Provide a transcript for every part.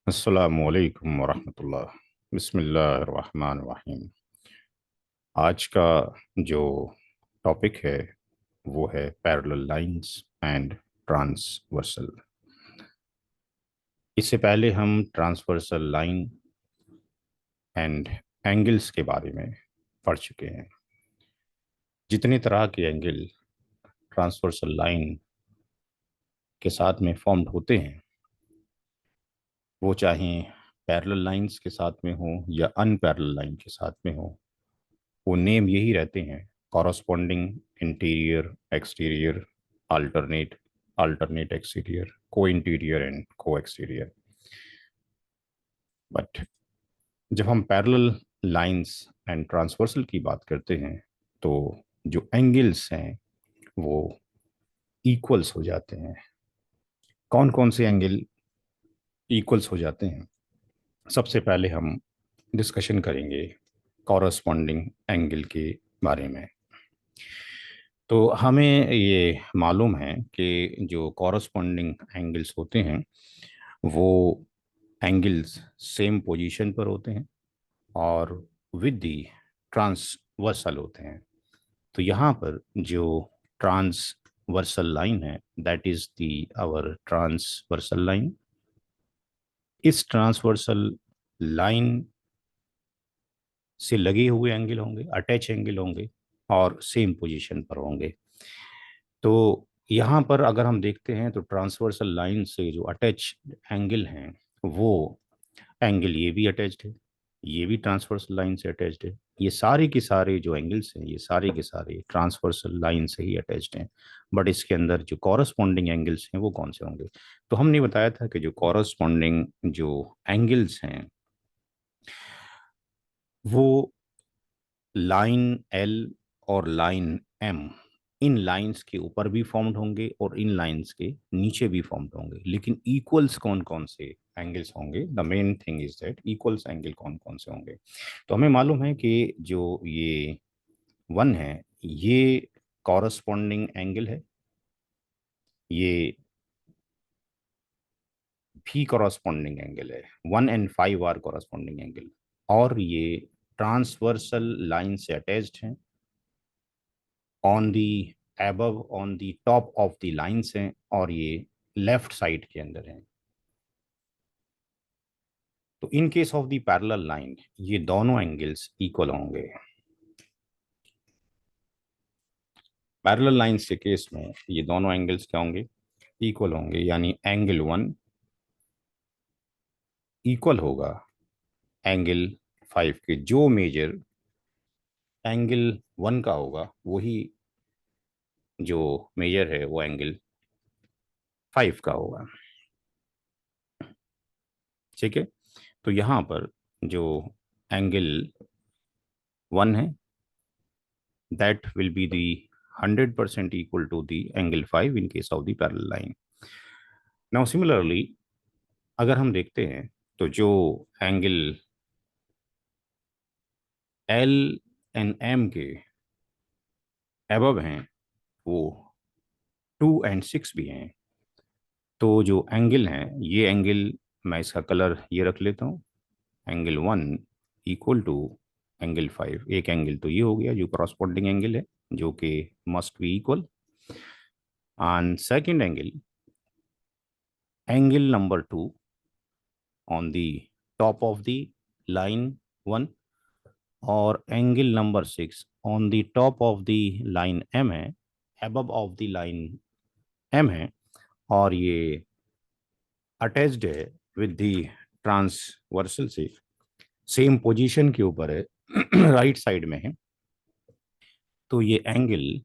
अस्सलामुअलैकुम वरहमतुल्लाह। बिस्मिल्लाहिर्रहमानिर्रहीम। आज का जो टॉपिक है वो है पैरेलल लाइंस एंड ट्रांसवर्सल। इससे पहले हम ट्रांसवर्सल लाइन एंड एंगल्स के बारे में पढ़ चुके हैं। जितने तरह के एंगल ट्रांसवर्सल लाइन के साथ में फॉर्म्ड होते हैं, वो चाहे पैरेलल लाइंस के साथ में हो या अनपैरेलल लाइन के साथ में हो, वो नेम यही रहते हैं: corresponding interior exterior, alternate alternate exterior, को इंटीरियर एंड को एक्सटीरियर। बट जब हम पैरेलल लाइंस एंड ट्रांसवर्सल की बात करते हैं तो जो एंगल्स हैं वो इक्वल्स हो जाते हैं। कौन कौन से एंगल इक्वल्स हो जाते हैं? सबसे पहले हम डिस्कशन करेंगे कॉरस्पॉन्डिंग एंगल के बारे में। तो हमें ये मालूम है कि जो कॉरस्पॉन्डिंग एंगल्स होते हैं वो एंगल्स सेम पोजीशन पर होते हैं और विद दी ट्रांसवर्सल होते हैं। तो यहाँ पर जो ट्रांसवर्सल लाइन है, that is the our transversal line. इस ट्रांसवर्सल लाइन से लगे हुए एंगल होंगे, अटैच एंगल होंगे और सेम पोजीशन पर होंगे। तो यहाँ पर अगर हम देखते हैं तो ट्रांसवर्सल लाइन से जो अटैच एंगल हैं वो एंगल ये भी अटैच्ड है, ये भी ट्रांसवर्सल लाइन से अटैच्ड है। ये सारे के सारे जो एंगल्स हैं ये सारे के सारे ट्रांसवर्सल लाइन से ही अटैच्ड हैं। बट इसके अंदर जो कॉरस्पॉन्डिंग एंगल्स हैं वो कौन से होंगे? तो हमने बताया था कि जो कॉरस्पॉन्डिंग जो एंगल्स हैं वो लाइन एल और लाइन एम, इन लाइंस के ऊपर भी फॉर्म्ड होंगे और इन लाइंस के नीचे भी फॉर्म्ड होंगे। लेकिन इक्वल्स कौन कौन से एंगल्स होंगे? The main thing is that equals angle कौन कौन से होंगे। तो हमें मालूम है कि जो ये वन है ये कॉरस्पॉन्डिंग एंगल है, ये भी कॉरस्पॉन्डिंग एंगल है, 1 and 5 आर कॉरस्पॉन्डिंग एंगल, और ये ट्रांसवर्सल लाइन से अटैच्ड हैं, on the above on the top of the lines हैं और ये लेफ्ट साइड के अंदर हैं। तो in case of the parallel line ये दोनों एंगल्स इक्वल होंगे। पैरेलल लाइंस के केस में ये दोनों एंगल्स क्या होंगे? इक्वल होंगे, यानी एंगल 1 इक्वल होगा एंगल 5 के। जो मेजर एंगल 1 का होगा वही जो मेजर है वो एंगल 5 का होगा। ठीक है। तो यहाँ पर जो एंगल 1 है that will be the 100% equal to the angle 5 in case of the parallel line. Now similarly अगर हम देखते हैं तो जो एंगल एल एंड एम के एबव हैं वो 2 and 6 भी हैं। तो जो एंगल हैं ये एंगल, मैं इसका कलर ये रख लेता हूँ, एंगल 1 इक्वल टू एंगल 5। एक एंगल तो ये हो गया जो करॉस्पॉन्डिंग एंगल है जो कि must be equal. And second angle, angle number 2 on the top of the line 1 और angle number 6 on the top of the line M है, above of the line M है, और ये अटैच्ड है विद द ट्रांसवर्सल से, same position के ऊपर है, राइट साइड में है। तो ये एंगल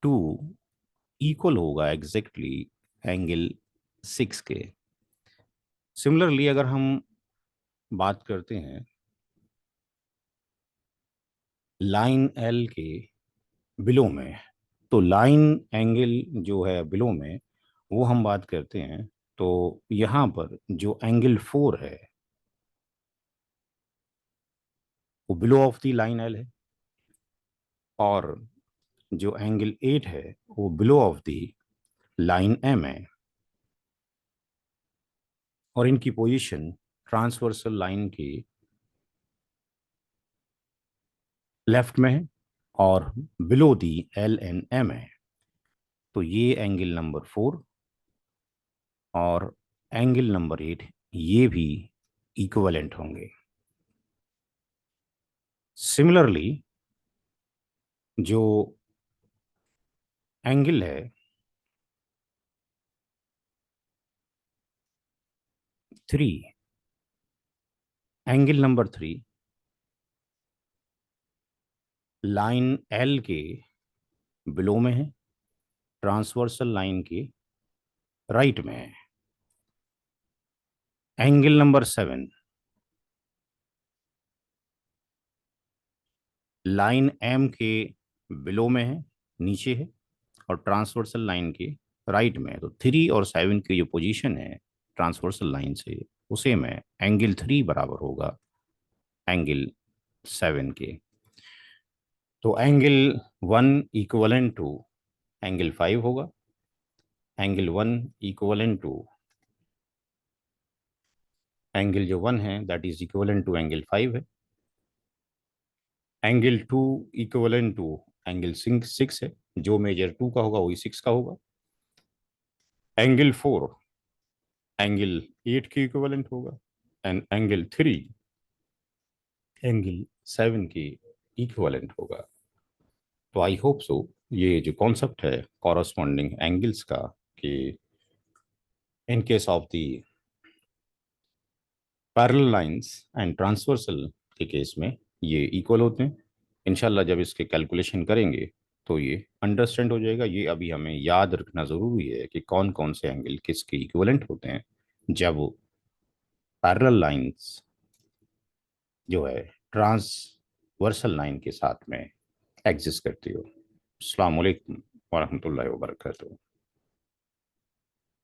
2 इक्वल होगा एग्जैक्टली एंगल 6 के। सिमिलरली अगर हम बात करते हैं लाइन एल के बिलो में, तो लाइन एंगल जो है बिलो में वो हम बात करते हैं तो यहाँ पर जो एंगल 4 है वो below of the line L है, और जो एंगल 8 है वो below of the line M है, और इनकी पोजीशन ट्रांसवर्सल लाइन के लेफ्ट में है और below the L and M है, तो ये एंगल नंबर 4 और एंगल नंबर 8 ये भी इक्विवेलेंट होंगे। सिमिलरली जो एंगल है 3, एंगल नंबर 3 लाइन एल के बिलो में है, ट्रांसवर्सल लाइन के राइट में है। एंगल नंबर 7 लाइन एम के बिलो में है, नीचे है, और ट्रांसवर्सल लाइन के राइट में है। तो 3 और 7 की जो पोजीशन है ट्रांसवर्सल लाइन से, उसे में एंगल 3 बराबर होगा एंगल 7 के। तो एंगल 1 इक्वलेंट टू एंगल 5 होगा, एंगल 1 इक्वलेंट टू एंगल जो 1 है that is equivalent to angle 5 है। एंगल 2 इक्वलेंट टू एंगल 6 है, जो मेजर 2 का होगा वही 6 का होगा। एंगल 4 एंगल 8 के इक्वलेंट होगा, एंड एंगल 3 एंगल 7 के इक्वलेंट होगा। तो आई होप सो ये जो कॉन्सेप्ट है कॉरस्पॉन्डिंग एंगल्स का, कि in case of the parallel lines and transversal के केस में ये इक्वल होते हैं। इंशाल्लाह जब इसके कैलकुलेशन करेंगे तो ये अंडरस्टैंड हो जाएगा। ये अभी हमें याद रखना ज़रूरी है कि कौन कौन से एंगल किसके इक्विवेलेंट होते हैं जब पैरेलल लाइंस जो है ट्रांसवर्सल लाइन के साथ में एग्जिस्ट करती हो। अस्सलाम वालेकुम वरहमतुल्लाहि वबरकातुहू।